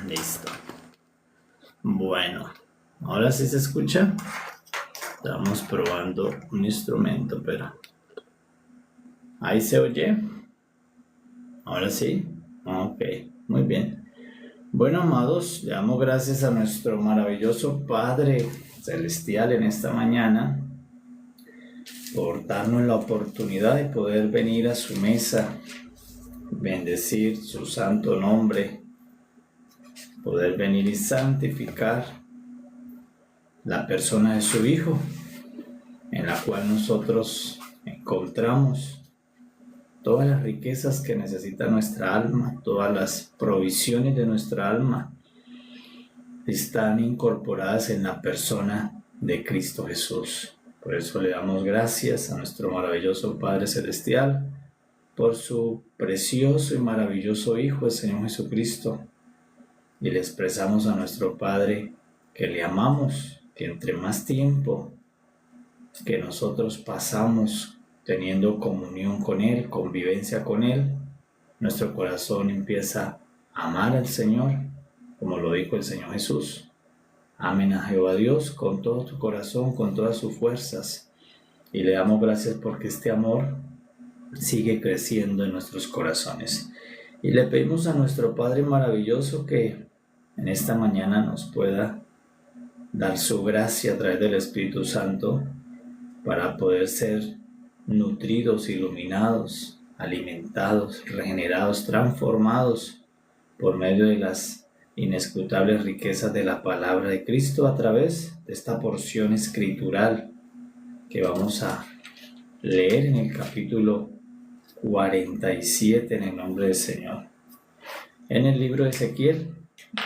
Listo. Bueno, ahora sí se escucha. Estamos probando un instrumento, pero ahí se oye. Ahora sí. Ok, muy bien. Bueno, amados, le damos gracias a nuestro maravilloso Padre Celestial en esta mañana por darnos la oportunidad de poder venir a su mesa, bendecir su santo nombre, poder venir y santificar la persona de su Hijo, en la cual nosotros encontramos todas las riquezas que necesita nuestra alma, todas las provisiones de nuestra alma están incorporadas en la persona de Cristo Jesús. Por eso le damos gracias a nuestro maravilloso Padre Celestial por su precioso y maravilloso Hijo, el Señor Jesucristo, y le expresamos a nuestro Padre que le amamos, que entre más tiempo que nosotros pasamos teniendo comunión con Él, convivencia con Él, nuestro corazón empieza a amar al Señor, como lo dijo el Señor Jesús. Amen a Jehová Dios con todo tu corazón, con todas sus fuerzas, y le damos gracias porque este amor sigue creciendo en nuestros corazones. Y le pedimos a nuestro Padre maravilloso que en esta mañana nos pueda dar su gracia a través del Espíritu Santo para poder ser nutridos, iluminados, alimentados, regenerados, transformados por medio de las inescrutables riquezas de la palabra de Cristo a través de esta porción escritural que vamos a leer en el capítulo 47 en el nombre del Señor. En el libro de Ezequiel,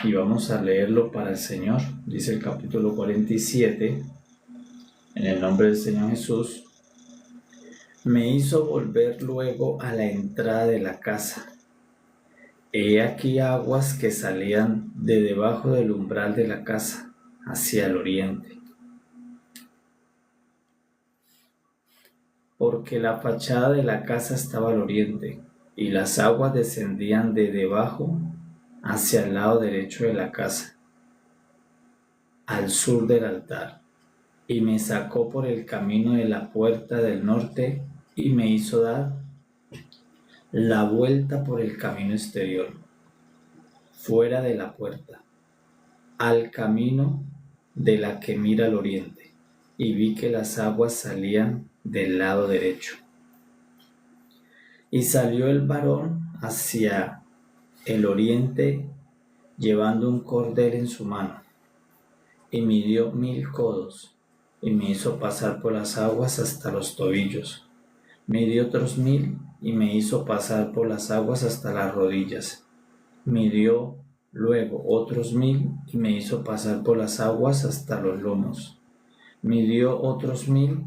y vamos a leerlo para el Señor, dice el capítulo 47, en el nombre del Señor Jesús. Me hizo volver luego a la entrada de la casa. He aquí aguas que salían de debajo del umbral de la casa hacia el oriente, porque la fachada de la casa estaba al oriente, y las aguas descendían de debajo hacia el lado derecho de la casa, al sur del altar, y me sacó por el camino de la puerta del norte, y me hizo dar la vuelta por el camino exterior, fuera de la puerta, al camino de la que mira al oriente, y vi que las aguas salían del lado derecho. Y salió el varón hacia el oriente, llevando un cordel en su mano, y midió 1000 codos, y me hizo pasar por las aguas hasta los tobillos. Midió otros 1000, y me hizo pasar por las aguas hasta las rodillas. Midió luego otros 1000, y me hizo pasar por las aguas hasta los lomos. Midió otros 1000,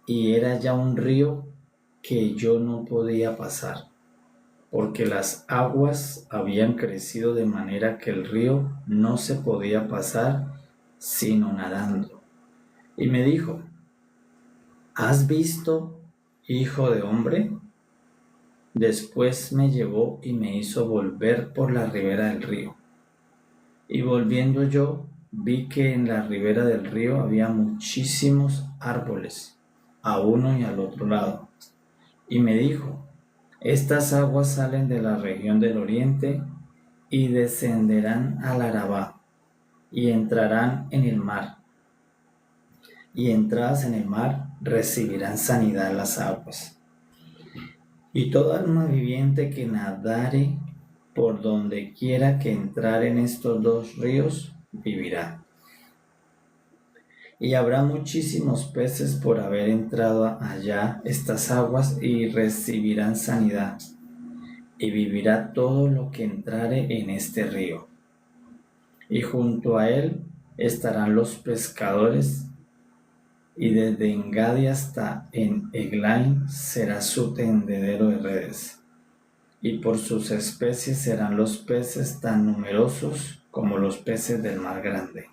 y era ya un río que yo no podía pasar, porque las aguas habían crecido de manera que el río no se podía pasar sino nadando. Y me dijo: ¿has visto, hijo de hombre? Después me llevó y me hizo volver por la ribera del río. Y volviendo yo, vi que en la ribera del río había muchísimos árboles, a uno y al otro lado. Y me dijo: estas aguas salen de la región del oriente y descenderán al Arabá, y entrarán en el mar. Y entradas en el mar recibirán sanidad las aguas. Y toda alma viviente que nadare por donde quiera que entrar en estos dos ríos, vivirá. Y habrá muchísimos peces por haber entrado allá estas aguas, y recibirán sanidad. Y vivirá todo lo que entrare en este río. Y junto a él estarán los pescadores, y desde Engadi hasta en Eglaim será su tendedero de redes. Y por sus especies serán los peces tan numerosos como los peces del mar grande.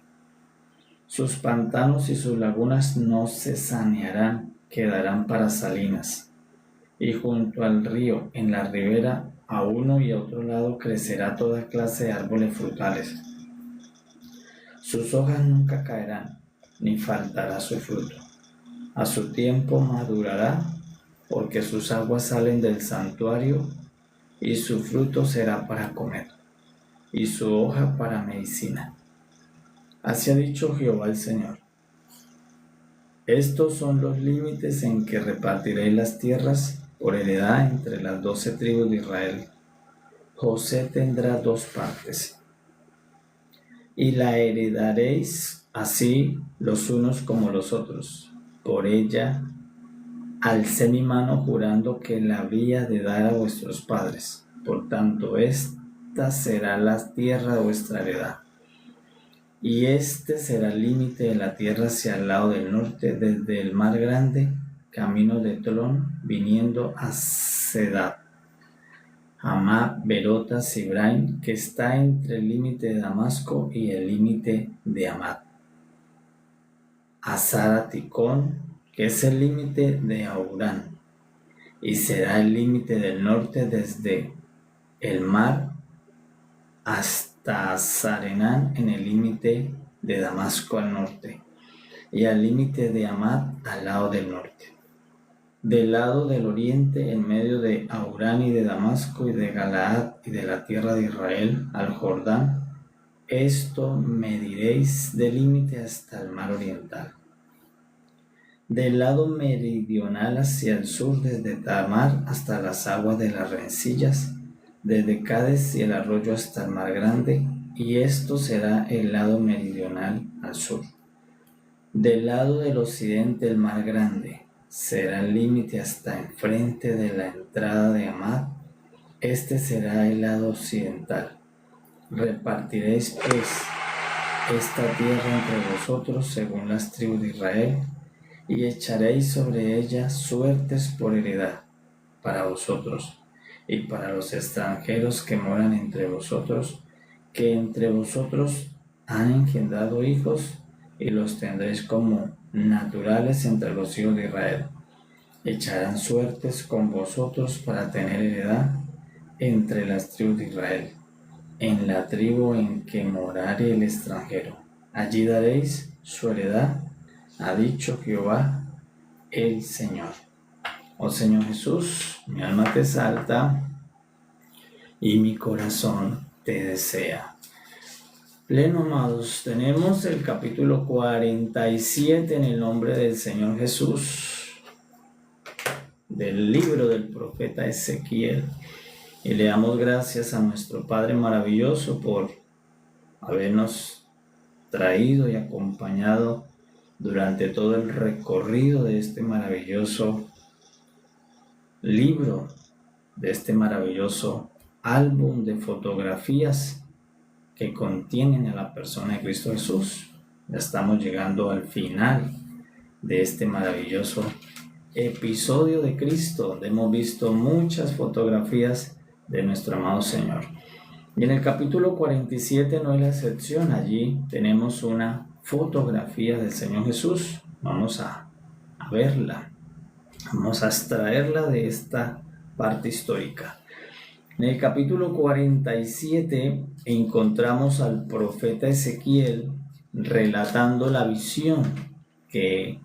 Sus pantanos y sus lagunas no se sanearán, quedarán para salinas. y junto al río, en la ribera, a uno y a otro lado, crecerá toda clase de árboles frutales. Sus hojas nunca caerán, ni faltará su fruto. A su tiempo madurará, porque sus aguas salen del santuario, y su fruto será para comer, y su hoja para medicina. Así ha dicho Jehová el Señor. Estos son los límites en que repartiré las tierras por heredad entre las 12 tribus de Israel. José tendrá 2 partes, y la heredaréis así los unos como los otros. Por ella alcé mi mano jurando que la habría de dar a vuestros padres. Por tanto, esta será la tierra de vuestra heredad. Y este será el límite de la tierra hacia el lado del norte, desde el mar grande, camino de Tolón, viniendo a Sedad, Hamá, Berota, Sibraim, que está entre el límite de Damasco y el límite de Hamat, Azara Ticón, que es el límite de Aurán, y será el límite del norte desde el mar hasta Zarenán en el límite de Damasco al norte, y al límite de Hamat al lado del norte. Del lado del oriente, en medio de Aurán y de Damasco y de Galaad y de la tierra de Israel, al Jordán, esto mediréis del límite hasta el mar oriental. Del lado meridional hacia el sur, desde Tamar hasta las aguas de las rencillas, desde Cádiz y el arroyo hasta el mar grande, y esto será el lado meridional al sur. Del lado del occidente, el mar grande será el límite hasta enfrente de la entrada de Hamat. Este será el lado occidental. Repartiréis pues esta tierra entre vosotros según las tribus de Israel, y echaréis sobre ella suertes por heredad para vosotros y para los extranjeros que moran entre vosotros, que entre vosotros han engendrado hijos, y los tendréis como naturales entre los hijos de Israel. Echarán suertes con vosotros para tener heredad entre las tribus de Israel, en la tribu en que morare el extranjero. Allí daréis su heredad, ha dicho Jehová el Señor. Oh Señor Jesús, mi alma te exalta y mi corazón te desea. Pleno, amados, tenemos el capítulo 47 en el nombre del Señor Jesús, del libro del profeta Ezequiel, y le damos gracias a nuestro Padre maravilloso por habernos traído y acompañado durante todo el recorrido de este maravilloso libro, de este maravilloso álbum de fotografías que contienen a la persona de Cristo Jesús. Ya estamos llegando al final de este maravilloso episodio de Cristo, donde hemos visto muchas fotografías de nuestro amado Señor. Y en el capítulo 47 no es la excepción. Allí tenemos una fotografía del Señor Jesús. Vamos a verla, vamos a extraerla de esta parte histórica. En el capítulo 47 encontramos al profeta Ezequiel relatando la visión que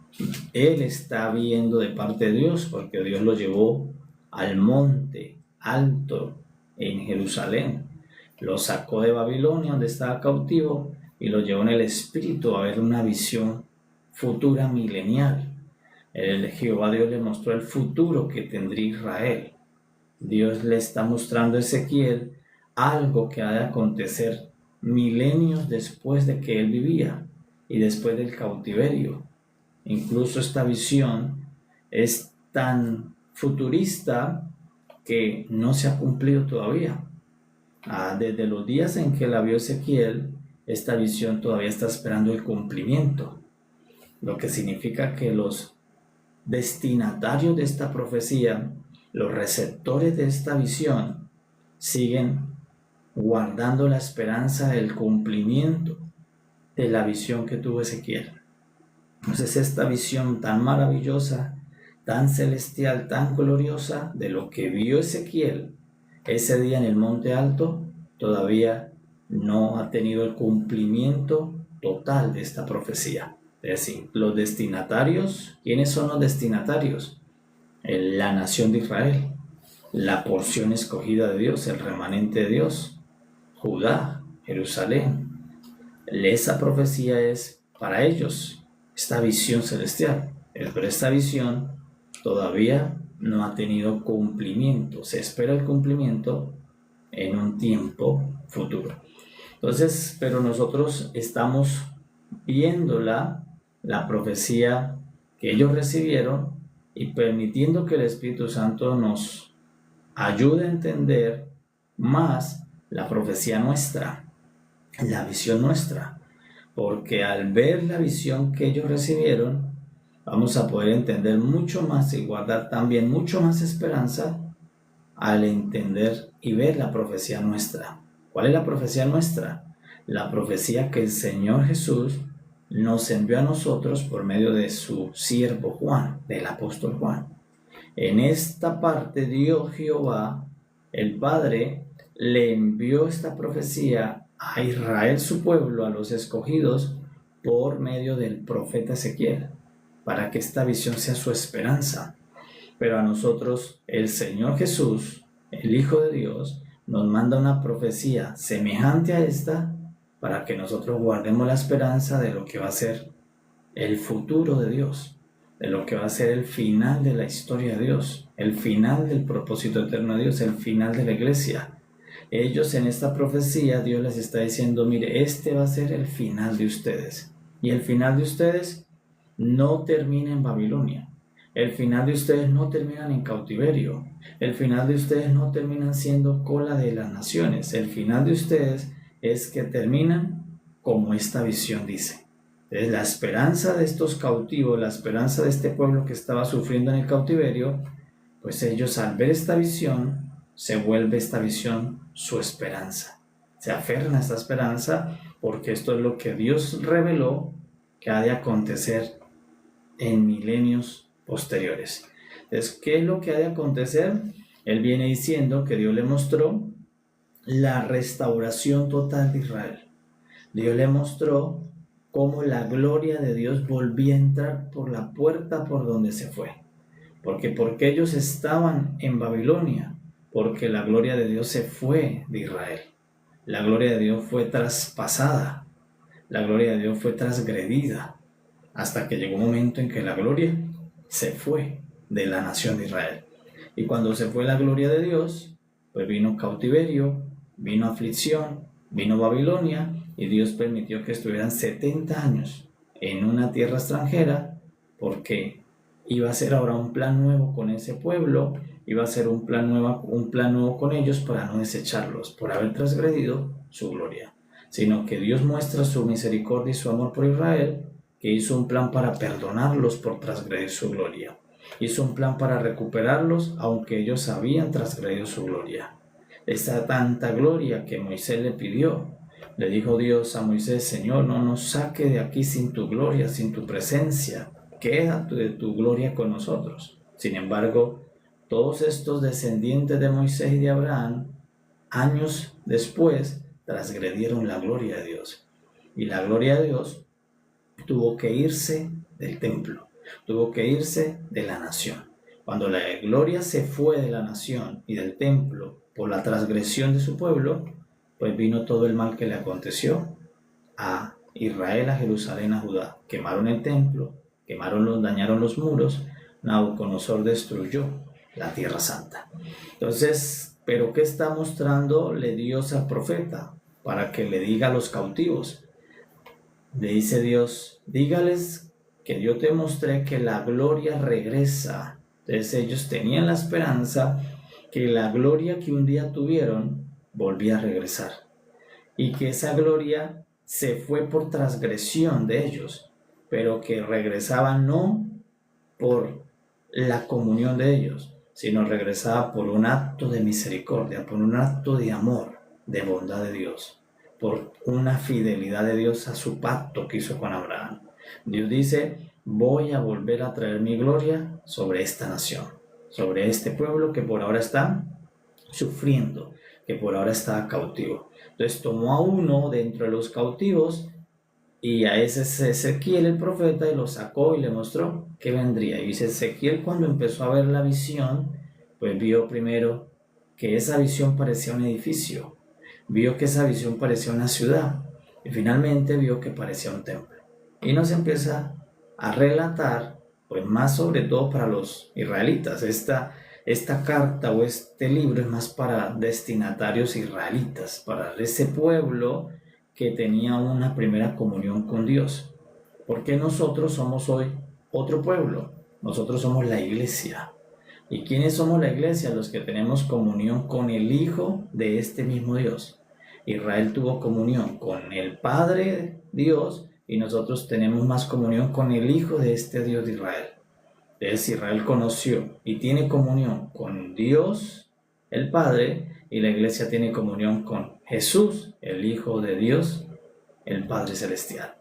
él está viendo de parte de Dios, porque Dios lo llevó al monte alto en Jerusalén, lo sacó de Babilonia donde estaba cautivo y lo llevó en el espíritu a ver una visión futura milenial. El Jehová Dios le mostró el futuro que tendría Israel. Dios le está mostrando a Ezequiel algo que ha de acontecer milenios después de que él vivía y después del cautiverio. Incluso esta visión es tan futurista que no se ha cumplido todavía. Desde los días en que la vio Ezequiel, esta visión todavía está esperando el cumplimiento, lo que significa que los destinatarios de esta profecía, los receptores de esta visión, siguen guardando la esperanza del cumplimiento de la visión que tuvo Ezequiel. Entonces esta visión tan maravillosa tan celestial, tan gloriosa, de lo que vio Ezequiel ese día en el monte alto, todavía no ha tenido el cumplimiento total de esta profecía. Es decir, los destinatarios, ¿quiénes son los destinatarios? La nación de Israel, la porción escogida de Dios, el remanente de Dios, Judá, Jerusalén. Esa profecía es para ellos, esta visión celestial, pero esta visión todavía no ha tenido cumplimiento. Se espera el cumplimiento en un tiempo futuro. Entonces, pero nosotros estamos viendo la profecía que ellos recibieron y permitiendo que el Espíritu Santo nos ayude a entender más la profecía nuestra, la visión nuestra, porque al ver la visión que ellos recibieron, vamos a poder entender mucho más y guardar también mucho más esperanza al entender y ver la profecía nuestra. ¿Cuál es la profecía nuestra? La profecía que el Señor Jesús nos envió a nosotros por medio de su siervo Juan, del apóstol Juan. En esta parte Dios Jehová, el Padre, le envió esta profecía a Israel, su pueblo, a los escogidos, por medio del profeta Ezequiel, para que esta visión sea su esperanza. Pero a nosotros, el Señor Jesús, el Hijo de Dios, nos manda una profecía semejante a esta, para que nosotros guardemos la esperanza de lo que va a ser el futuro de Dios, de lo que va a ser el final de la historia de Dios, el final del propósito eterno de Dios, el final de la iglesia. Ellos en esta profecía, Dios les está diciendo, mire, este va a ser el final de ustedes. Y el final de ustedes no termina en Babilonia. El final de ustedes no terminan en cautiverio. El final de ustedes no terminan siendo cola de las naciones. El final de ustedes es que terminan como esta visión dice. Entonces, la esperanza de estos cautivos, la esperanza de este pueblo que estaba sufriendo en el cautiverio, pues ellos al ver esta visión, se vuelve esta visión su esperanza. Se aferran a esta esperanza porque esto es lo que Dios reveló que ha de acontecer en milenios posteriores. Entonces, ¿qué es lo que ha de acontecer? Él viene diciendo que Dios le mostró la restauración total de Israel. Dios le mostró cómo la gloria de Dios volvía a entrar por la puerta por donde se fue. Porque ellos estaban en Babilonia, porque la gloria de Dios se fue de Israel. La gloria de Dios fue traspasada, la gloria de Dios fue transgredida, hasta que llegó un momento en que la gloria se fue de la nación de Israel. Y cuando se fue la gloria de Dios, pues vino cautiverio, vino aflicción, vino Babilonia, y Dios permitió que estuvieran 70 años en una tierra extranjera, porque iba a ser ahora un plan nuevo con ese pueblo, iba a ser un plan nuevo con ellos para no desecharlos por haber transgredido su gloria, sino que Dios muestra su misericordia y su amor por Israel, que hizo un plan para perdonarlos por transgredir su gloria. Hizo un plan para recuperarlos, aunque ellos habían transgredido su gloria. Esa tanta gloria que Moisés le pidió. Le dijo Dios a Moisés, Señor, no nos saque de aquí sin tu gloria, sin tu presencia. Quédate de tu gloria con nosotros. Sin embargo, todos estos descendientes de Moisés y de Abraham, años después, transgredieron la gloria de Dios. Y la gloria de Dios tuvo que irse del templo, tuvo que irse de la nación. Cuando la gloria se fue de la nación y del templo por la transgresión de su pueblo, pues vino todo el mal que le aconteció a Israel, a Jerusalén, a Judá. Quemaron el templo, dañaron los muros, Nabucodonosor destruyó la tierra santa. Entonces, ¿pero qué está mostrándole Dios al profeta? Para que le diga a los cautivos. Le dice Dios, dígales que yo te mostré que la gloria regresa. Entonces ellos tenían la esperanza que la gloria que un día tuvieron volvía a regresar. Y que esa gloria se fue por transgresión de ellos, pero que regresaba no por la comunión de ellos, sino regresaba por un acto de misericordia, por un acto de amor, de bondad de Dios, por una fidelidad de Dios a su pacto que hizo con Abraham. Dios dice, voy a volver a traer mi gloria sobre esta nación, sobre este pueblo que por ahora está sufriendo, que por ahora está cautivo. Entonces tomó a uno de entre los cautivos y a ese es Ezequiel el profeta y lo sacó y le mostró que vendría. Y dice Ezequiel, cuando empezó a ver la visión, pues vio primero que esa visión parecía un edificio, vio que esa visión parecía una ciudad y finalmente vio que parecía un templo. Y nos empieza a relatar, pues más sobre todo para los israelitas. Esta carta o este libro es más para destinatarios israelitas, para ese pueblo que tenía una primera comunión con Dios. Porque nosotros somos hoy otro pueblo, nosotros somos la iglesia. ¿Y quiénes somos la iglesia? Los que tenemos comunión con el Hijo de este mismo Dios. Israel tuvo comunión con el Padre Dios y nosotros tenemos más comunión con el Hijo de este Dios de Israel. Entonces Israel conoció y tiene comunión con Dios, el Padre, y la iglesia tiene comunión con Jesús, el Hijo de Dios, el Padre Celestial.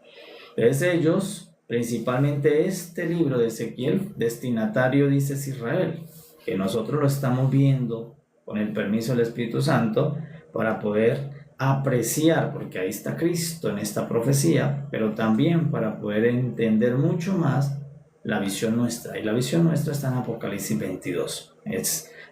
Entonces ellos, principalmente este libro de Ezequiel, destinatario dice es Israel, que nosotros lo estamos viendo con el permiso del Espíritu Santo para poder apreciar, porque ahí está Cristo en esta profecía, pero también para poder entender mucho más la visión nuestra. Y la visión nuestra está en Apocalipsis 22.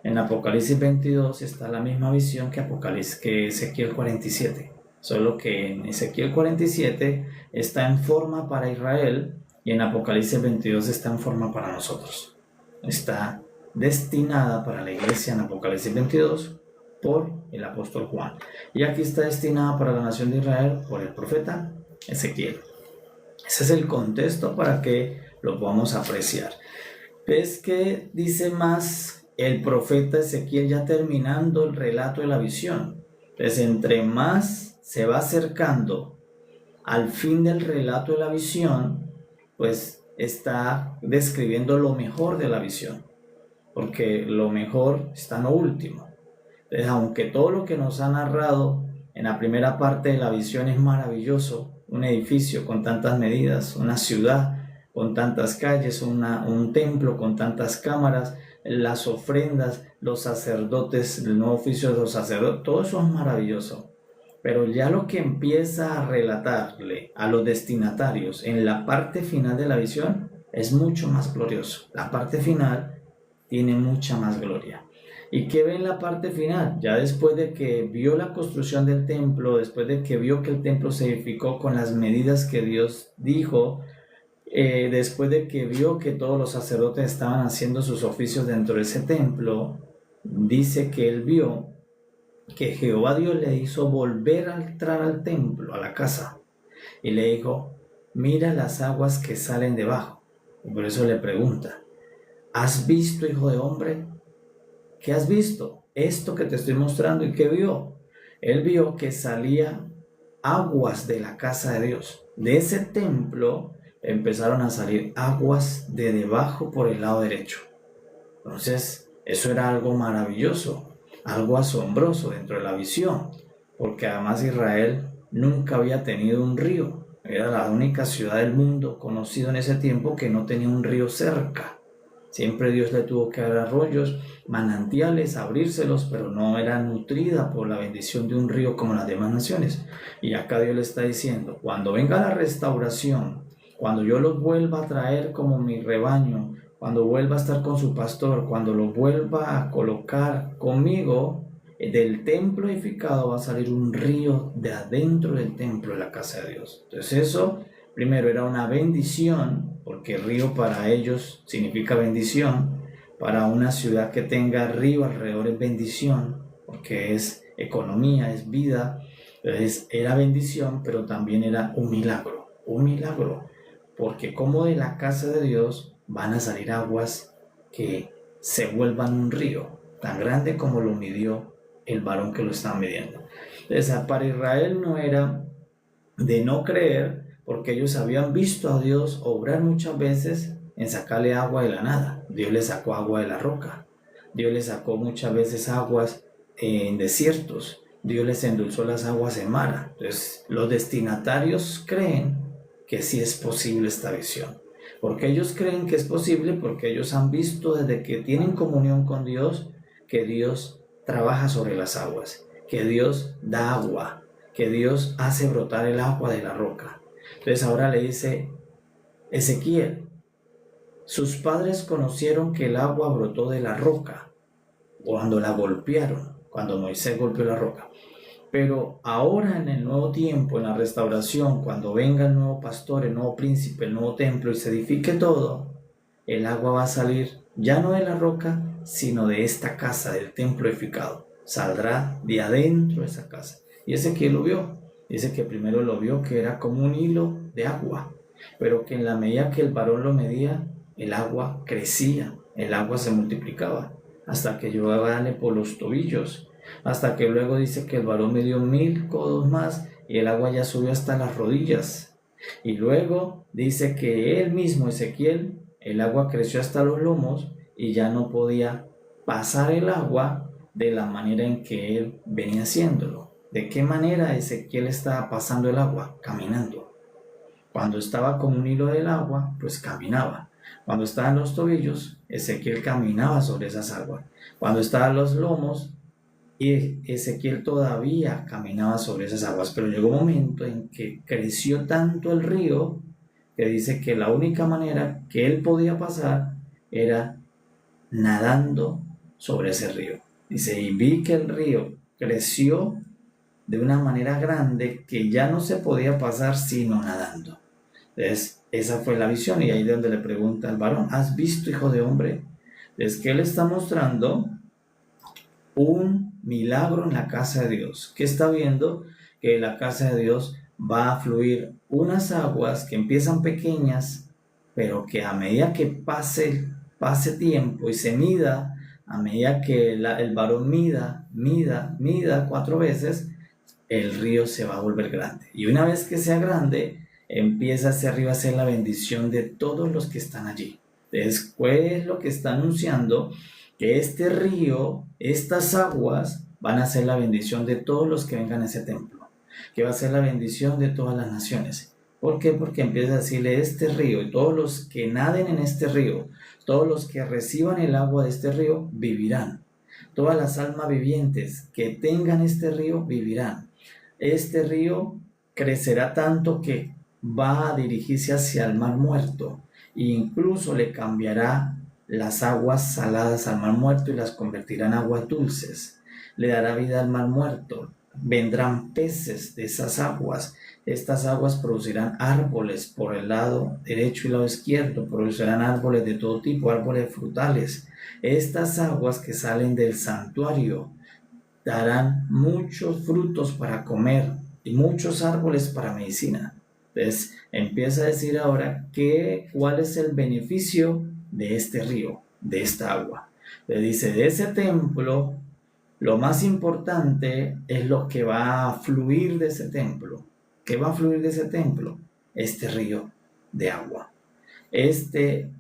En Apocalipsis 22 está la misma visión que Ezequiel 47. Solo que en Ezequiel 47 está en forma para Israel y en Apocalipsis 22 está en forma para nosotros. Está destinada para la iglesia en Apocalipsis 22 por el apóstol Juan. Y aquí está destinada para la nación de Israel por el profeta Ezequiel. Ese es el contexto para que lo podamos apreciar. ¿Ves que dice más el profeta Ezequiel ya terminando el relato de la visión? Entonces, entre más se va acercando al fin del relato de la visión, pues está describiendo lo mejor de la visión, porque lo mejor está en lo último. Entonces, aunque todo lo que nos ha narrado en la primera parte de la visión es maravilloso, un edificio con tantas medidas, una ciudad con tantas calles, un templo con tantas cámaras, las ofrendas, los sacerdotes, el nuevo oficio de los sacerdotes, todo eso es maravilloso. Pero ya lo que empieza a relatarle a los destinatarios en la parte final de la visión es mucho más glorioso. La parte final tiene mucha más gloria. ¿Y qué ve en la parte final? Ya después de que vio la construcción del templo, después de que vio que el templo se edificó con las medidas que Dios dijo, después de que vio que todos los sacerdotes estaban haciendo sus oficios dentro de ese templo, dice que él vio que Jehová Dios le hizo volver a entrar al templo, a la casa, y le dijo, mira las aguas que salen debajo. Y por eso le pregunta, ¿has visto, hijo de hombre? ¿Qué has visto? Esto que te estoy mostrando. ¿Y qué vio? Él vio que salía aguas de la casa de Dios. De ese templo empezaron a salir aguas de debajo por el lado derecho. Entonces, eso era algo maravilloso, algo asombroso dentro de la visión, porque además Israel nunca había tenido un río. Era la única ciudad del mundo conocido en ese tiempo que no tenía un río cerca. Siempre Dios le tuvo que dar arroyos, manantiales, abrírselos, pero no era nutrida por la bendición de un río como las demás naciones. Y acá Dios le está diciendo, cuando venga la restauración, cuando yo los vuelva a traer como mi rebaño, cuando vuelva a estar con su pastor, cuando los vuelva a colocar conmigo, del templo edificado va a salir un río de adentro del templo de la casa de Dios. Entonces eso, primero, era una bendición, porque el río para ellos significa bendición. Para una ciudad que tenga río alrededor es bendición, porque es economía, es vida. Entonces era bendición, pero también era un milagro, porque como de la casa de Dios van a salir aguas que se vuelvan un río, tan grande como lo midió el varón que lo estaba midiendo. Entonces, para Israel no era de no creer, porque ellos habían visto a Dios obrar muchas veces en sacarle agua de la nada. Dios le sacó agua de la roca. Dios le sacó muchas veces aguas en desiertos. Dios les endulzó las aguas en Mara. Entonces, los destinatarios creen que sí es posible esta visión. Porque ellos creen que es posible, porque ellos han visto desde que tienen comunión con Dios, que Dios trabaja sobre las aguas, que Dios da agua, que Dios hace brotar el agua de la roca. Entonces ahora le dice Ezequiel, sus padres conocieron que el agua brotó de la roca cuando la golpearon, cuando Moisés golpeó la roca. Pero ahora en el nuevo tiempo, en la restauración, cuando venga el nuevo pastor, el nuevo príncipe, el nuevo templo y se edifique todo, el agua va a salir ya no de la roca, sino de esta casa, del templo edificado. Saldrá de adentro de esa casa. Y Ezequiel lo vio. Dice que primero lo vio que era como un hilo de agua, pero que en la medida que el varón lo medía, el agua crecía, el agua se multiplicaba, hasta que llegó a darle por los tobillos, hasta que luego dice que el varón midió 1000 codos más y el agua ya subió hasta las rodillas. Y luego dice que él mismo, Ezequiel, el agua creció hasta los lomos y ya no podía pasar el agua de la manera en que él venía haciéndolo. ¿De qué manera Ezequiel estaba pasando el agua? Caminando. Cuando estaba con un hilo del agua, pues caminaba. Cuando estaba en los tobillos, Ezequiel caminaba sobre esas aguas. Cuando estaba en los lomos, y Ezequiel todavía caminaba sobre esas aguas, pero llegó un momento en que creció tanto el río que dice que la única manera que él podía pasar era nadando sobre ese río. Dice, y vi que el río creció de una manera grande que ya no se podía pasar sino nadando. Entonces, esa fue la visión, y ahí es donde le pregunta al varón, ¿has visto, hijo de hombre? Es que él está mostrando un milagro en la casa de Dios. ¿Qué está viendo? Que en la casa de Dios va a fluir unas aguas que empiezan pequeñas, pero que a medida que pase tiempo y se mida, a medida que el varón mida 4 veces, el río se va a volver grande. Y una vez que sea grande, empieza ese río a ser la bendición de todos los que están allí. Después lo que está anunciando, que este río, estas aguas, van a ser la bendición de todos los que vengan a ese templo, que va a ser la bendición de todas las naciones. ¿Por qué? Porque empieza a decirle este río, y todos los que naden en este río, todos los que reciban el agua de este río, vivirán. Todas las almas vivientes que tengan este río, vivirán. Este río crecerá tanto que va a dirigirse hacia el mar muerto, e incluso le cambiará las aguas saladas al mar muerto y las convertirá en aguas dulces. Le dará vida al mar muerto. Vendrán peces de esas aguas. Estas aguas producirán árboles por el lado derecho y lado izquierdo. Producirán árboles de todo tipo, árboles frutales. Estas aguas que salen del santuario darán muchos frutos para comer y muchos árboles para medicina. Entonces empieza a decir ahora cuál es el beneficio de este río, de esta agua. Le dice, de ese templo, lo más importante es lo que va a fluir de ese templo. ¿Qué va a fluir de ese templo? Este río de agua. Este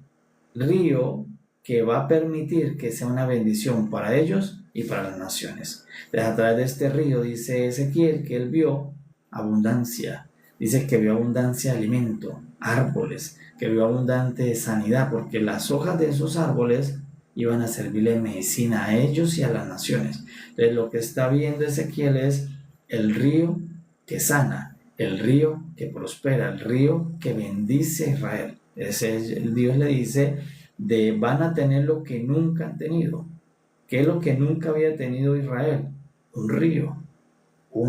río que va a permitir que sea una bendición para ellos y para las naciones. A través de este río, dice Ezequiel, que él vio abundancia. Dice que vio abundancia de alimento, árboles, que vio abundante sanidad, porque las hojas de esos árboles iban a servirle de medicina a ellos y a las naciones. Entonces lo que está viendo Ezequiel es el río que sana, el río que prospera, el río que bendice a Israel. Dios le dice, van a tener lo que nunca han tenido. ¿Qué es lo que nunca había tenido Israel? Un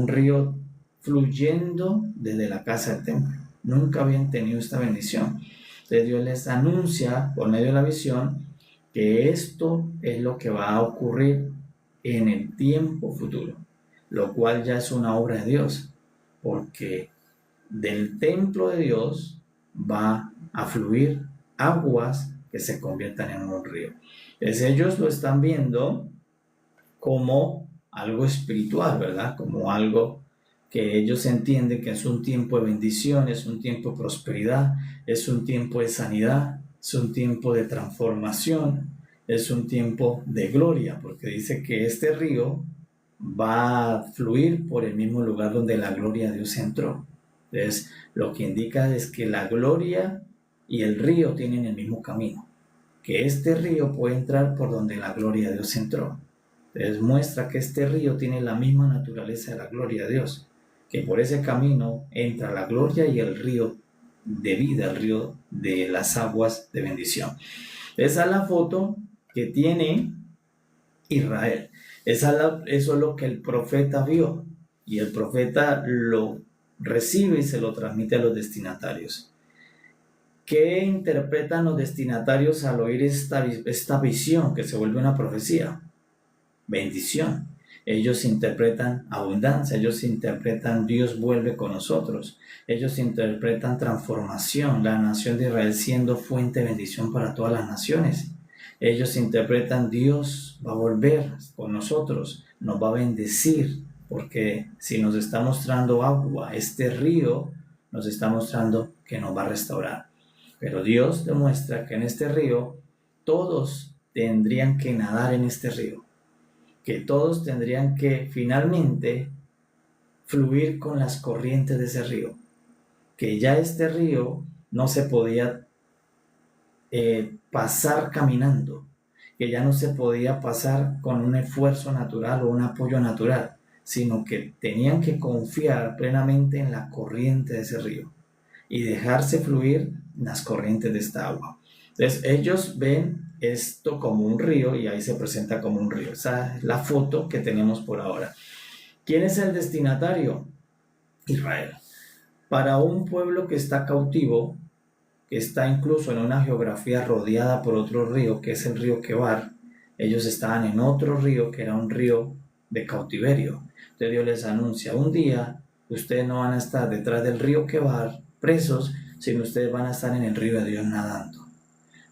río fluyendo desde la casa del templo. Nunca habían tenido esta bendición. Entonces Dios les anuncia por medio de la visión que esto es lo que va a ocurrir en el tiempo futuro, lo cual ya es una obra de Dios, porque del templo de Dios va a fluir aguas que se conviertan en un río. Entonces ellos lo están viendo como algo espiritual, ¿verdad? Como algo que ellos entienden que es un tiempo de bendición, es un tiempo de prosperidad, es un tiempo de sanidad, es un tiempo de transformación, es un tiempo de gloria, porque dice que este río va a fluir por el mismo lugar donde la gloria de Dios entró. Entonces, lo que indica es que la gloria y el río tienen el mismo camino, que este río puede entrar por donde la gloria de Dios entró. Entonces muestra que este río tiene la misma naturaleza de la gloria de Dios, que por ese camino entra la gloria y el río de vida, el río de las aguas de bendición. Esa es la foto que tiene Israel. Eso es lo que el profeta vio, y el profeta lo recibe y se lo transmite a los destinatarios. ¿Qué interpretan los destinatarios al oír esta visión que se vuelve una profecía? Bendición. Ellos interpretan abundancia, ellos interpretan Dios vuelve con nosotros, ellos interpretan transformación, la nación de Israel siendo fuente de bendición para todas las naciones. Ellos interpretan Dios va a volver con nosotros, nos va a bendecir, porque si nos está mostrando agua, este río nos está mostrando que nos va a restaurar. Pero Dios demuestra que en este río todos tendrían que nadar en este río, que todos tendrían que finalmente fluir con las corrientes de ese río, que ya este río no se podía pasar caminando, que ya no se podía pasar con un esfuerzo natural o un apoyo natural, sino que tenían que confiar plenamente en la corriente de ese río y dejarse fluir las corrientes de esta agua. Entonces ellos ven esto como un río y ahí se presenta como un río. Esa es la foto que tenemos por ahora. ¿Quién es el destinatario? Israel. Para un pueblo que está cautivo, que está incluso en una geografía rodeada por otro río, que es el río Quebar, ellos estaban en otro río que era un río de cautiverio. Entonces Dios les anuncia, un día ustedes no van a estar detrás del río Quebar presos, sino ustedes van a estar en el río de Dios nadando.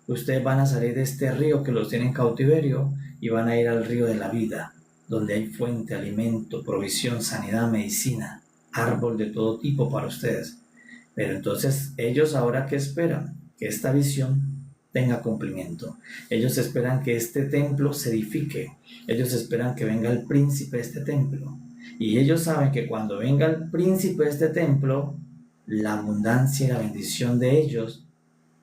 Ustedes van a salir de este río que los tiene en cautiverio y van a ir al río de la vida, donde hay fuente, alimento, provisión, sanidad, medicina, árbol de todo tipo para ustedes. Pero entonces ellos ahora ¿qué esperan? Que esta visión tenga cumplimiento. Ellos esperan que este templo se edifique. Ellos esperan que venga el príncipe de este templo. Y ellos saben que cuando venga el príncipe de este templo, la abundancia y la bendición de ellos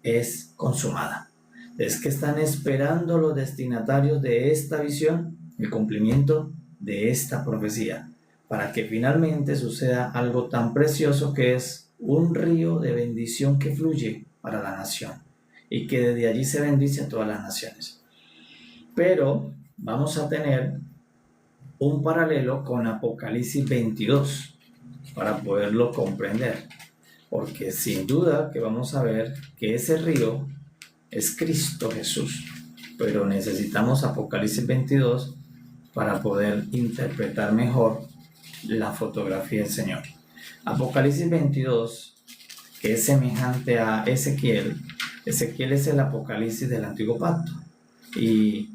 es consumada. Es que están esperando los destinatarios de esta visión, el cumplimiento de esta profecía, para que finalmente suceda algo tan precioso que es un río de bendición que fluye para la nación y que desde allí se bendice a todas las naciones. Pero vamos a tener un paralelo con Apocalipsis 22 para poderlo comprender, porque sin duda que vamos a ver que ese río es Cristo Jesús, pero necesitamos Apocalipsis 22 para poder interpretar mejor la fotografía del Señor. Apocalipsis 22, que es semejante a Ezequiel. Ezequiel es el Apocalipsis del Antiguo Pacto y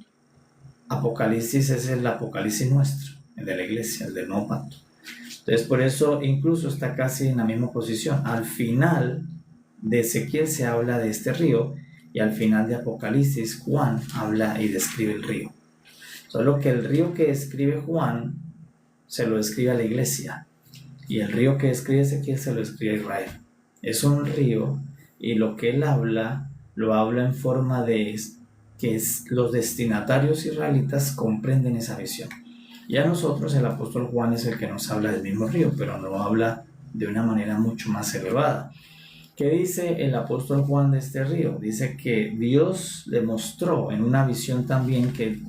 Apocalipsis es el Apocalipsis nuestro, el de la iglesia, el del Nuevo Pacto. Entonces por eso incluso está casi en la misma posición. Al final de Ezequiel se habla de este río y al final de Apocalipsis Juan habla y describe el río. Solo que el río que describe Juan se lo describe a la iglesia y el río que describe Ezequiel se lo describe a Israel. Es un río y lo que él habla lo habla en forma de que los destinatarios israelitas comprenden esa visión. Y a nosotros el apóstol Juan es el que nos habla del mismo río, pero no habla de una manera mucho más elevada. ¿Qué dice el apóstol Juan de este río? Dice que Dios le mostró en una visión también que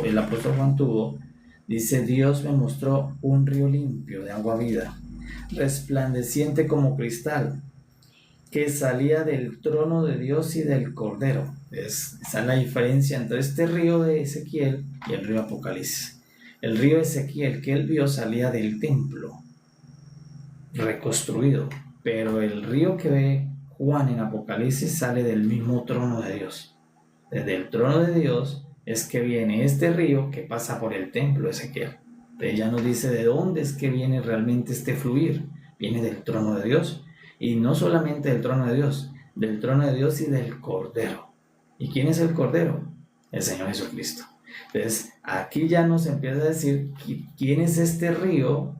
el apóstol Juan tuvo. Dice, Dios me mostró un río limpio de agua vida, resplandeciente como cristal, que salía del trono de Dios y del Cordero. Esa es la diferencia entre este río de Ezequiel y el río Apocalipsis. El río Ezequiel que él vio salía del templo reconstruido, pero el río que ve Juan en Apocalipsis sale del mismo trono de Dios. Desde el trono de Dios es que viene este río que pasa por el templo de Ezequiel. Ella nos dice de dónde es que viene realmente este fluir. Viene del trono de Dios. Y no solamente del trono de Dios y del Cordero. ¿Y quién es el Cordero? El Señor Jesucristo. Entonces, aquí ya nos empieza a decir quién es este río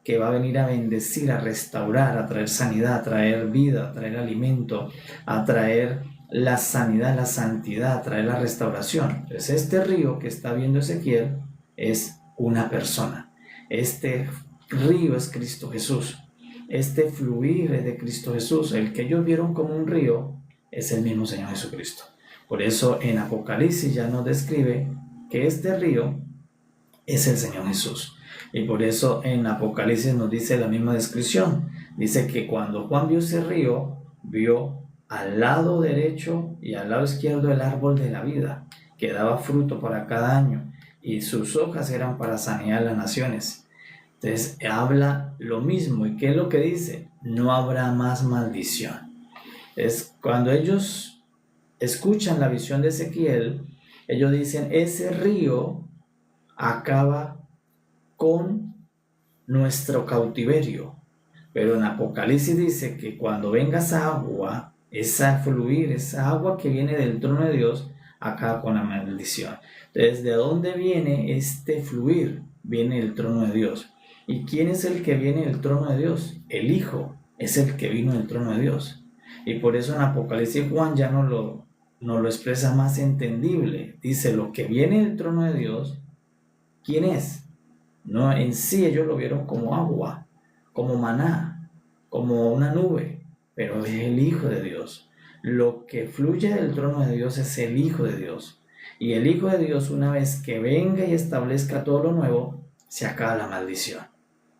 que va a venir a bendecir, a restaurar, a traer sanidad, a traer vida, a traer alimento, a traer la sanidad, la santidad, a traer la restauración. Entonces este río que está viendo Ezequiel es una persona. Este río es Cristo Jesús. Este fluir es de Cristo Jesús. El que ellos vieron como un río es el mismo Señor Jesucristo. Por eso en Apocalipsis ya nos describe que este río es el Señor Jesús. Y por eso en Apocalipsis nos dice la misma descripción. Dice que cuando Juan vio ese río, vio al lado derecho y al lado izquierdo el árbol de la vida, que daba fruto para cada año, y sus hojas eran para sanear las naciones. Entonces habla lo mismo. ¿Y qué es lo que dice? No habrá más maldición. Es cuando ellos escuchan la visión de Ezequiel, ellos dicen, ese río acaba con nuestro cautiverio. Pero en Apocalipsis dice que cuando venga esa agua, esa fluir, esa agua que viene del trono de Dios, acaba con la maldición. Entonces, ¿de dónde viene este fluir? Viene el trono de Dios. ¿Y quién es el que viene del trono de Dios? El Hijo es el que vino del trono de Dios. Y por eso en Apocalipsis Juan ya no lo expresa más entendible. Dice, lo que viene del trono de Dios, ¿quién es? No, en sí ellos lo vieron como agua, como maná, como una nube, pero es el Hijo de Dios. Lo que fluye del trono de Dios es el Hijo de Dios. Y el Hijo de Dios, una vez que venga y establezca todo lo nuevo, se acaba la maldición.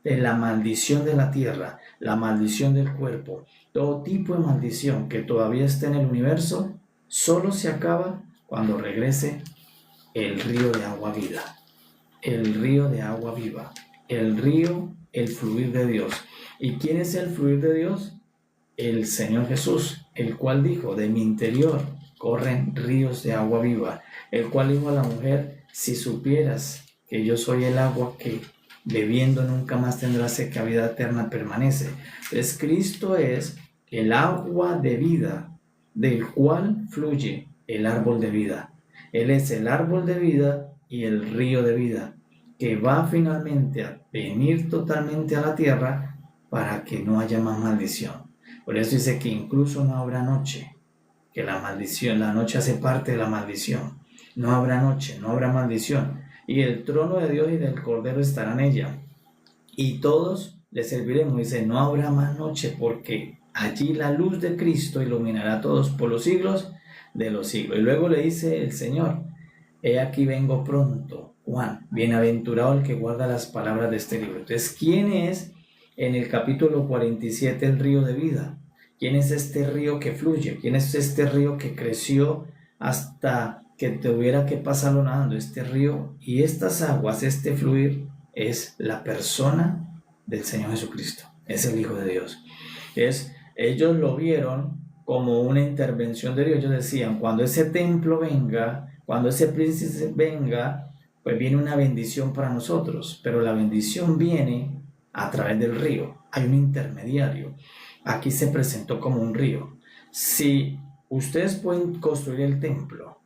La maldición de la tierra, la maldición del cuerpo, todo tipo de maldición que todavía está en el universo, solo se acaba cuando regrese el río de agua vida. El río de agua viva, el río, el fluir de Dios. ¿Y quién es el fluir de Dios? El Señor Jesús, el cual dijo, de mi interior corren ríos de agua viva, el cual dijo a la mujer, si supieras que yo soy el agua que bebiendo nunca más tendrás sed, que vida eterna permanece. Entonces Cristo es el agua de vida, del cual fluye el árbol de vida. Él es el árbol de vida y el río de vida, que va finalmente a venir totalmente a la tierra para que no haya más maldición. Por eso dice que incluso no habrá noche, que la maldición, la noche hace parte de la maldición. No habrá noche, no habrá maldición. Y el trono de Dios y del Cordero estará en ella. Y todos le serviremos. Dice, no habrá más noche, porque allí la luz de Cristo iluminará a todos por los siglos de los siglos. Y luego le dice el Señor, he aquí vengo pronto. Juan, bienaventurado el que guarda las palabras de este libro. Entonces, ¿quién es en el capítulo 47 el río de vida? ¿Quién es este río que fluye? ¿Quién es este río que creció hasta que tuviera que pasarlo nadando? Este río y estas aguas, este fluir, es la persona del Señor Jesucristo. Es el Hijo de Dios. Ellos lo vieron como una intervención de Dios. Ellos decían, cuando ese templo venga, cuando ese príncipe venga, pues viene una bendición para nosotros, pero la bendición viene a través del río. Hay un intermediario. Aquí se presentó como un río. Si ustedes pueden construir el templo,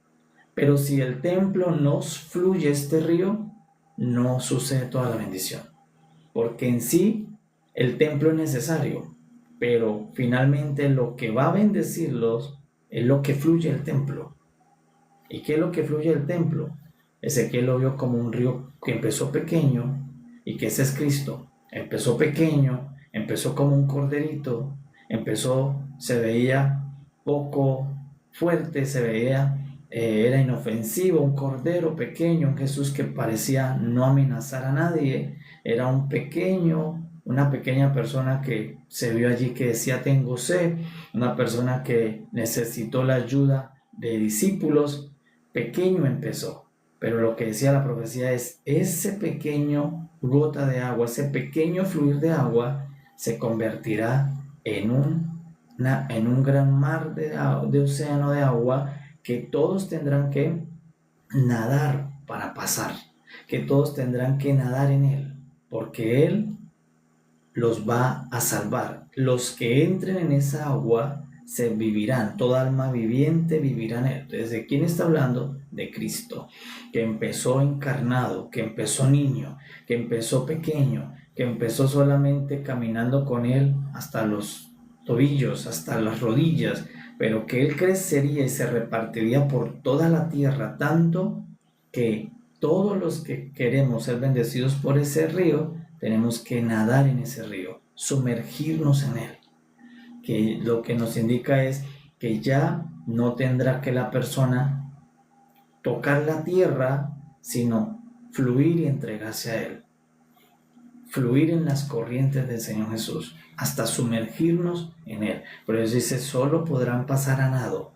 pero si el templo no fluye este río, no sucede toda la bendición. Porque en sí el templo es necesario, pero finalmente lo que va a bendecirlos es lo que fluye el templo. ¿Y qué es lo que fluye el templo? Ezequiel lo vio como un río que empezó pequeño, y que ese es Cristo. Empezó pequeño, empezó como un corderito, se veía poco fuerte, era inofensivo, un cordero pequeño, un Jesús que parecía no amenazar a nadie. Era una pequeña persona que se vio allí que decía tengo sed, una persona que necesitó la ayuda de discípulos. Pequeño empezó, pero lo que decía la profecía es ese pequeño gota de agua, ese pequeño fluir de agua se convertirá en un gran mar de océano de agua que todos tendrán que nadar para pasar, que todos tendrán que nadar en él, porque él los va a salvar. Los que entren en esa agua se vivirán, toda alma viviente vivirá en él. Entonces, ¿de quién está hablando? De Cristo, que empezó encarnado, que empezó niño, que empezó pequeño, que empezó solamente caminando con él hasta los tobillos, hasta las rodillas, pero que él crecería y se repartiría por toda la tierra, tanto que todos los que queremos ser bendecidos por ese río, tenemos que nadar en ese río, sumergirnos en él, que lo que nos indica es que ya no tendrá que la persona tocar la tierra, sino fluir y entregarse a él, fluir en las corrientes del Señor Jesús, hasta sumergirnos en él. Por eso dice, solo podrán pasar a nado,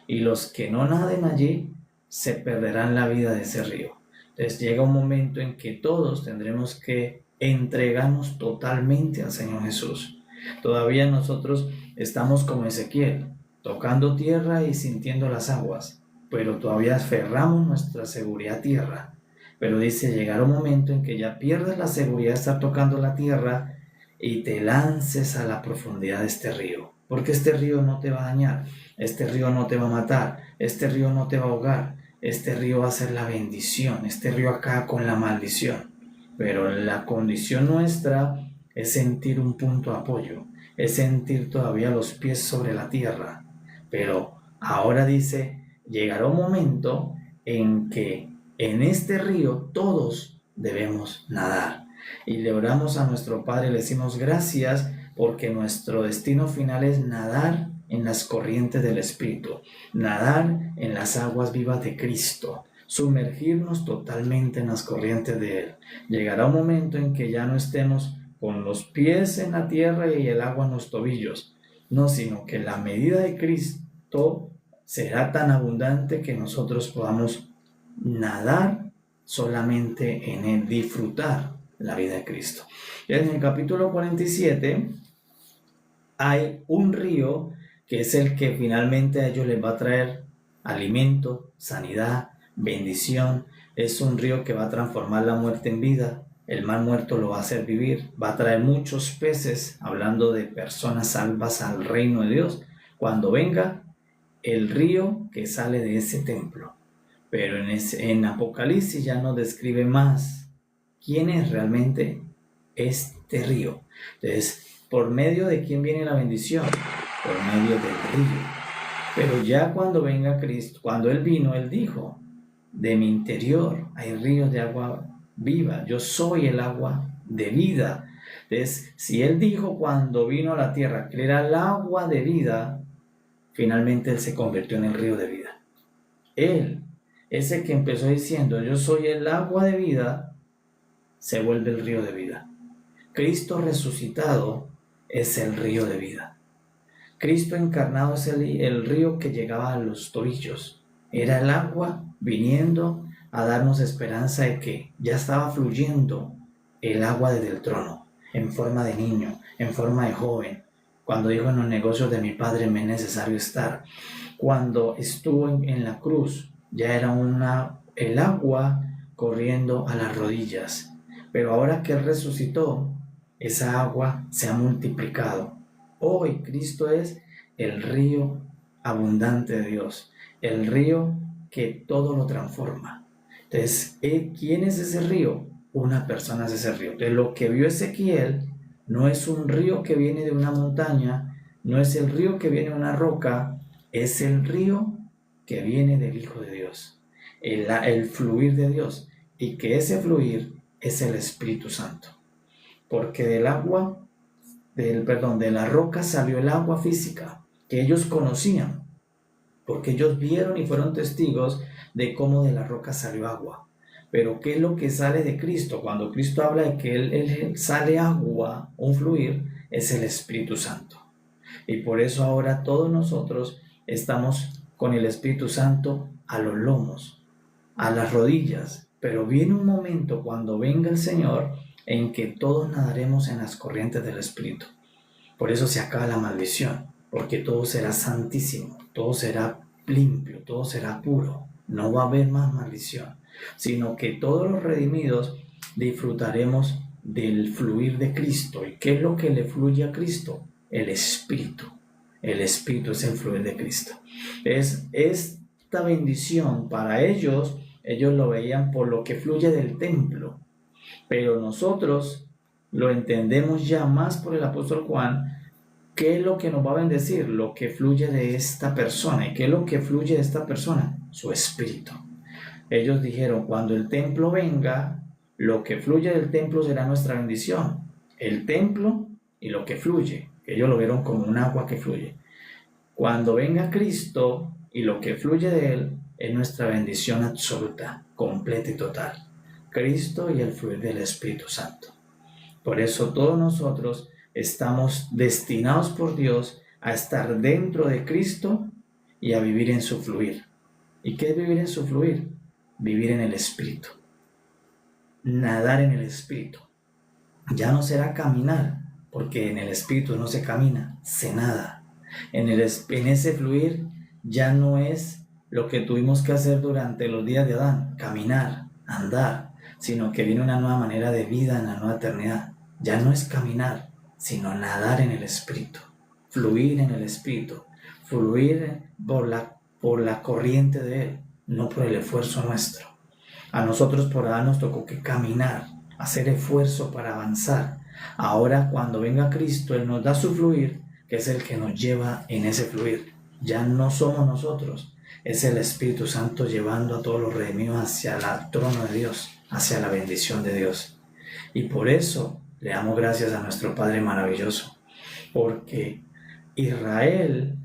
y los que no naden allí se perderán la vida de ese río. Entonces llega un momento en que todos tendremos que entregarnos totalmente al Señor Jesús. Todavía nosotros estamos como Ezequiel, tocando tierra y sintiendo las aguas, pero todavía aferramos nuestra seguridad a tierra. Pero dice, llegará un momento en que ya pierdas la seguridad de estar tocando la tierra y te lances a la profundidad de este río. Porque este río no te va a dañar, este río no te va a matar, este río no te va a ahogar, este río va a ser la bendición, este río acaba con la maldición. Pero la condición nuestra es sentir un punto de apoyo, es sentir todavía los pies sobre la tierra. Pero ahora dice, llegará un momento en que en este río todos debemos nadar. Y le oramos a nuestro Padre, le decimos gracias porque nuestro destino final es nadar en las corrientes del Espíritu, nadar en las aguas vivas de Cristo, sumergirnos totalmente en las corrientes de Él. Llegará un momento en que ya no estemos con los pies en la tierra y el agua en los tobillos, no, sino que la medida de Cristo será tan abundante que nosotros podamos nadar solamente en Él, disfrutar la vida de Cristo. En el capítulo 47 hay un río que es el que finalmente a ellos les va a traer alimento, sanidad, bendición. Es un río que va a transformar la muerte en vida. El mar muerto lo va a hacer vivir. Va a traer muchos peces, hablando de personas salvas al reino de Dios, cuando venga el río que sale de ese templo. Pero en Apocalipsis ya nos describe más quién es realmente este río. Entonces, ¿por medio de quién viene la bendición? Por medio del río. Pero ya cuando venga Cristo, cuando Él vino, Él dijo, de mi interior hay ríos de agua viva, yo soy el agua de vida. Entonces, si Él dijo cuando vino a la tierra que era el agua de vida, finalmente Él se convirtió en el río de vida. Él, ese que empezó diciendo, yo soy el agua de vida, se vuelve el río de vida. Cristo resucitado es el río de vida. Cristo encarnado es el río que llegaba a los tobillos. Era el agua viniendo a darnos esperanza de que ya estaba fluyendo el agua desde el trono, en forma de niño, en forma de joven. Cuando dijo, en los negocios de mi Padre me es necesario estar. Cuando estuvo en la cruz, ya era el agua corriendo a las rodillas. Pero ahora que Él resucitó, esa agua se ha multiplicado. Hoy Cristo es el río abundante de Dios, el río que todo lo transforma. Entonces, ¿quién es ese río? Una persona es ese río. Entonces, lo que vio Ezequiel no es un río que viene de una montaña, no es el río que viene de una roca, es el río que viene del Hijo de Dios, el fluir de Dios, y que ese fluir es el Espíritu Santo. Porque de la roca salió el agua física que ellos conocían, porque ellos vieron y fueron testigos de cómo de la roca salió agua. Pero ¿qué es lo que sale de Cristo? Cuando Cristo habla de que Él sale agua, un fluir, es el Espíritu Santo. Y por eso ahora todos nosotros estamos con el Espíritu Santo a los lomos, a las rodillas. Pero viene un momento cuando venga el Señor en que todos nadaremos en las corrientes del Espíritu. Por eso se acaba la maldición, porque todo será santísimo, todo será limpio, todo será puro. No va a haber más maldición, sino que todos los redimidos disfrutaremos del fluir de Cristo. ¿Y qué es lo que le fluye a Cristo? El Espíritu. El Espíritu es el fluir de Cristo. Es esta bendición para ellos lo veían por lo que fluye del templo. Pero nosotros lo entendemos ya más por el apóstol Juan. ¿Qué es lo que nos va a bendecir? Lo que fluye de esta persona. ¿Y qué es lo que fluye de esta persona? Su espíritu. Ellos dijeron, cuando el templo venga, lo que fluye del templo será nuestra bendición. El templo y lo que fluye. Ellos lo vieron como un agua que fluye. Cuando venga Cristo y lo que fluye de Él es nuestra bendición absoluta, completa y total. Cristo y el fluir del Espíritu Santo. Por eso todos nosotros estamos destinados por Dios a estar dentro de Cristo y a vivir en su fluir. ¿Y qué es vivir en su fluir? Vivir en el Espíritu. Nadar en el Espíritu. Ya no será caminar, porque en el Espíritu no se camina, se nada. En ese fluir ya no es lo que tuvimos que hacer durante los días de Adán, caminar, andar, sino que viene una nueva manera de vida en la nueva eternidad. Ya no es caminar, sino nadar en el Espíritu, fluir en el Espíritu, fluir por la corriente de Él, no por el esfuerzo nuestro. A nosotros por Adán nos tocó que caminar, hacer esfuerzo para avanzar. Ahora cuando venga Cristo, Él nos da su fluir, que es el que nos lleva en ese fluir. Ya no somos nosotros, es el Espíritu Santo llevando a todos los redimidos hacia el trono de Dios, hacia la bendición de Dios. Y por eso le damos gracias a nuestro Padre maravilloso, porque Israel,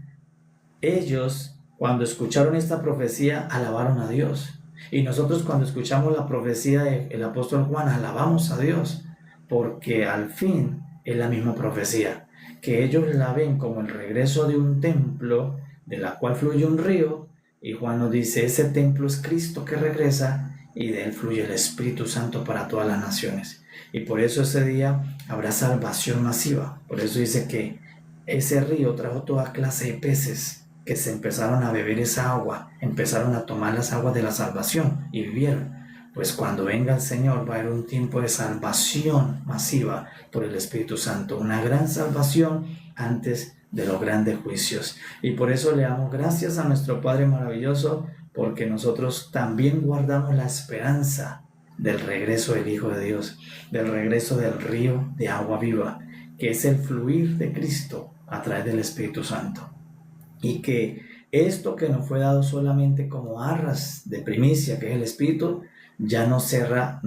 ellos cuando escucharon esta profecía alabaron a Dios. Y nosotros cuando escuchamos la profecía del apóstol Juan alabamos a Dios, porque al fin es la misma profecía, que ellos la ven como el regreso de un templo de la cual fluye un río, y Juan nos dice, ese templo es Cristo que regresa y de él fluye el Espíritu Santo para todas las naciones. Y por eso ese día habrá salvación masiva. Por eso dice que ese río trajo toda clase de peces que se empezaron a beber esa agua, empezaron a tomar las aguas de la salvación y vivieron. Pues cuando venga el Señor va a haber un tiempo de salvación masiva por el Espíritu Santo, una gran salvación antes de los grandes juicios. Y por eso le damos gracias a nuestro Padre maravilloso, porque nosotros también guardamos la esperanza del regreso del Hijo de Dios, del regreso del río de agua viva, que es el fluir de Cristo a través del Espíritu Santo. Y que esto que nos fue dado solamente como arras de primicia, que es el Espíritu, ya no será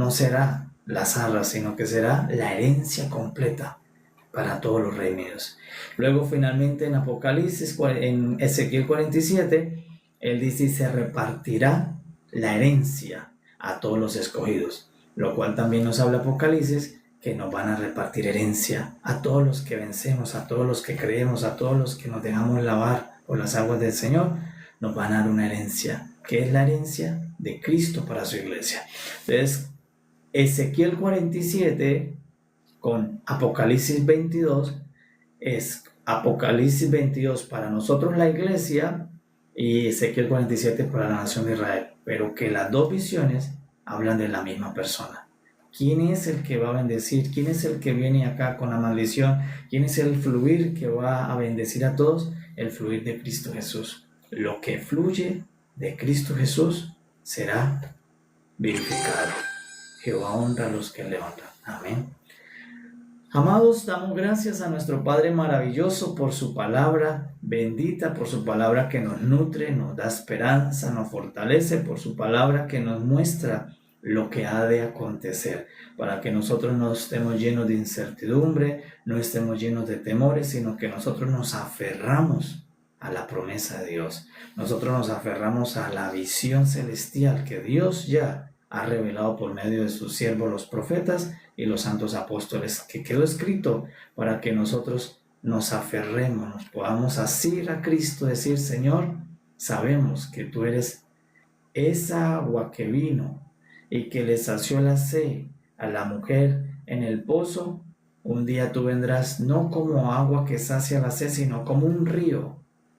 las arras, sino que será la herencia completa para todos los redimidos. Luego finalmente en Apocalipsis, en Ezequiel 47, él dice, se repartirá la herencia a todos los escogidos, lo cual también nos habla Apocalipsis, que nos van a repartir herencia a todos los que vencemos, a todos los que creemos, a todos los que nos dejamos lavar por las aguas del Señor, nos van a dar una herencia, que es la herencia de Cristo para su iglesia. Entonces, Ezequiel 47 con Apocalipsis 22 es Apocalipsis 22 para nosotros la iglesia y Ezequiel 47 para la nación de Israel, pero que las dos visiones hablan de la misma persona. ¿Quién es el que va a bendecir? ¿Quién es el que viene acá con la maldición? ¿Quién es el fluir que va a bendecir a todos? El fluir de Cristo Jesús. Lo que fluye de Cristo Jesús será vivificado. Jehová honra a los que le honran. Amén. Amados, damos gracias a nuestro Padre maravilloso por su palabra bendita, por su palabra que nos nutre, nos da esperanza, nos fortalece, por su palabra que nos muestra lo que ha de acontecer, para que nosotros no estemos llenos de incertidumbre, no estemos llenos de temores, sino que nosotros nos aferramos a la promesa de Dios. Nosotros nos aferramos a la visión celestial que Dios ya ha revelado por medio de sus siervos los profetas y los santos apóstoles, que quedó escrito para que nosotros nos aferremos, nos podamos asir a Cristo, decir, Señor, sabemos que tú eres esa agua que vino y que le sació la sed a la mujer en el pozo. Un día tú vendrás no como agua que sacia la sed, sino como un río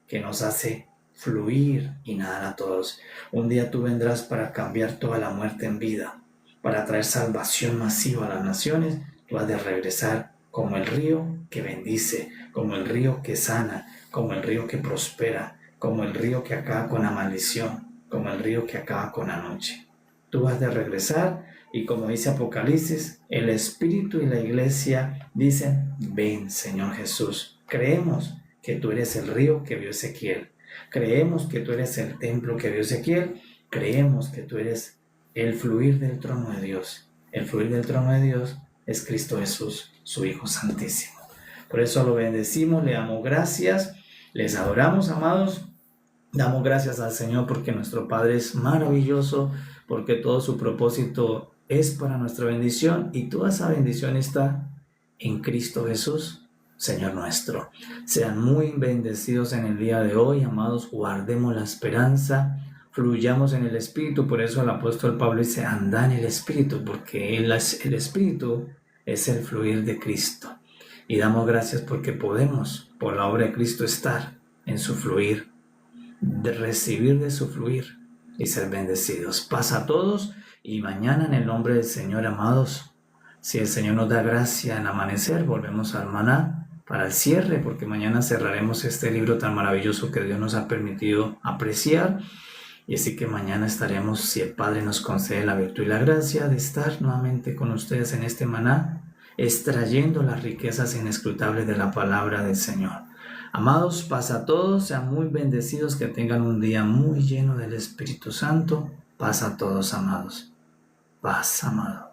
que nos hace fluir y nadar a todos. Un día tú vendrás para cambiar toda la muerte en vida, para traer salvación masiva a las naciones. Tú has de regresar como el río que bendice, como el río que sana, como el río que prospera, como el río que acaba con la maldición, como el río que acaba con la noche. Tú has de regresar Y como dice Apocalipsis, el Espíritu y la Iglesia dicen, ven Señor Jesús, creemos que tú eres el río que vio Ezequiel, creemos que tú eres el templo que vio Ezequiel, creemos que tú eres el fluir del trono de Dios. El fluir del trono de Dios es Cristo Jesús, su Hijo Santísimo. Por eso lo bendecimos, le damos gracias, les adoramos, amados. Damos gracias al Señor porque nuestro Padre es maravilloso, porque todo su propósito es para nuestra bendición y toda esa bendición está en Cristo Jesús, Señor nuestro. Sean muy bendecidos en el día de hoy, amados, guardemos la esperanza, fluyamos en el Espíritu. Por eso el apóstol Pablo dice, anda en el Espíritu, porque el Espíritu es el fluir de Cristo. Y damos gracias porque podemos, por la obra de Cristo, estar en su fluir, de recibir de su fluir y ser bendecidos. Paz a todos y mañana en el nombre del Señor, amados, si el Señor nos da gracia en amanecer, volvemos al maná para el cierre, porque mañana cerraremos este libro tan maravilloso que Dios nos ha permitido apreciar. Y así que mañana estaremos, si el Padre nos concede la virtud y la gracia, de estar nuevamente con ustedes en este maná, extrayendo las riquezas inescrutables de la palabra del Señor. Amados, paz a todos, sean muy bendecidos, que tengan un día muy lleno del Espíritu Santo. Paz a todos, amados. Paz, amados.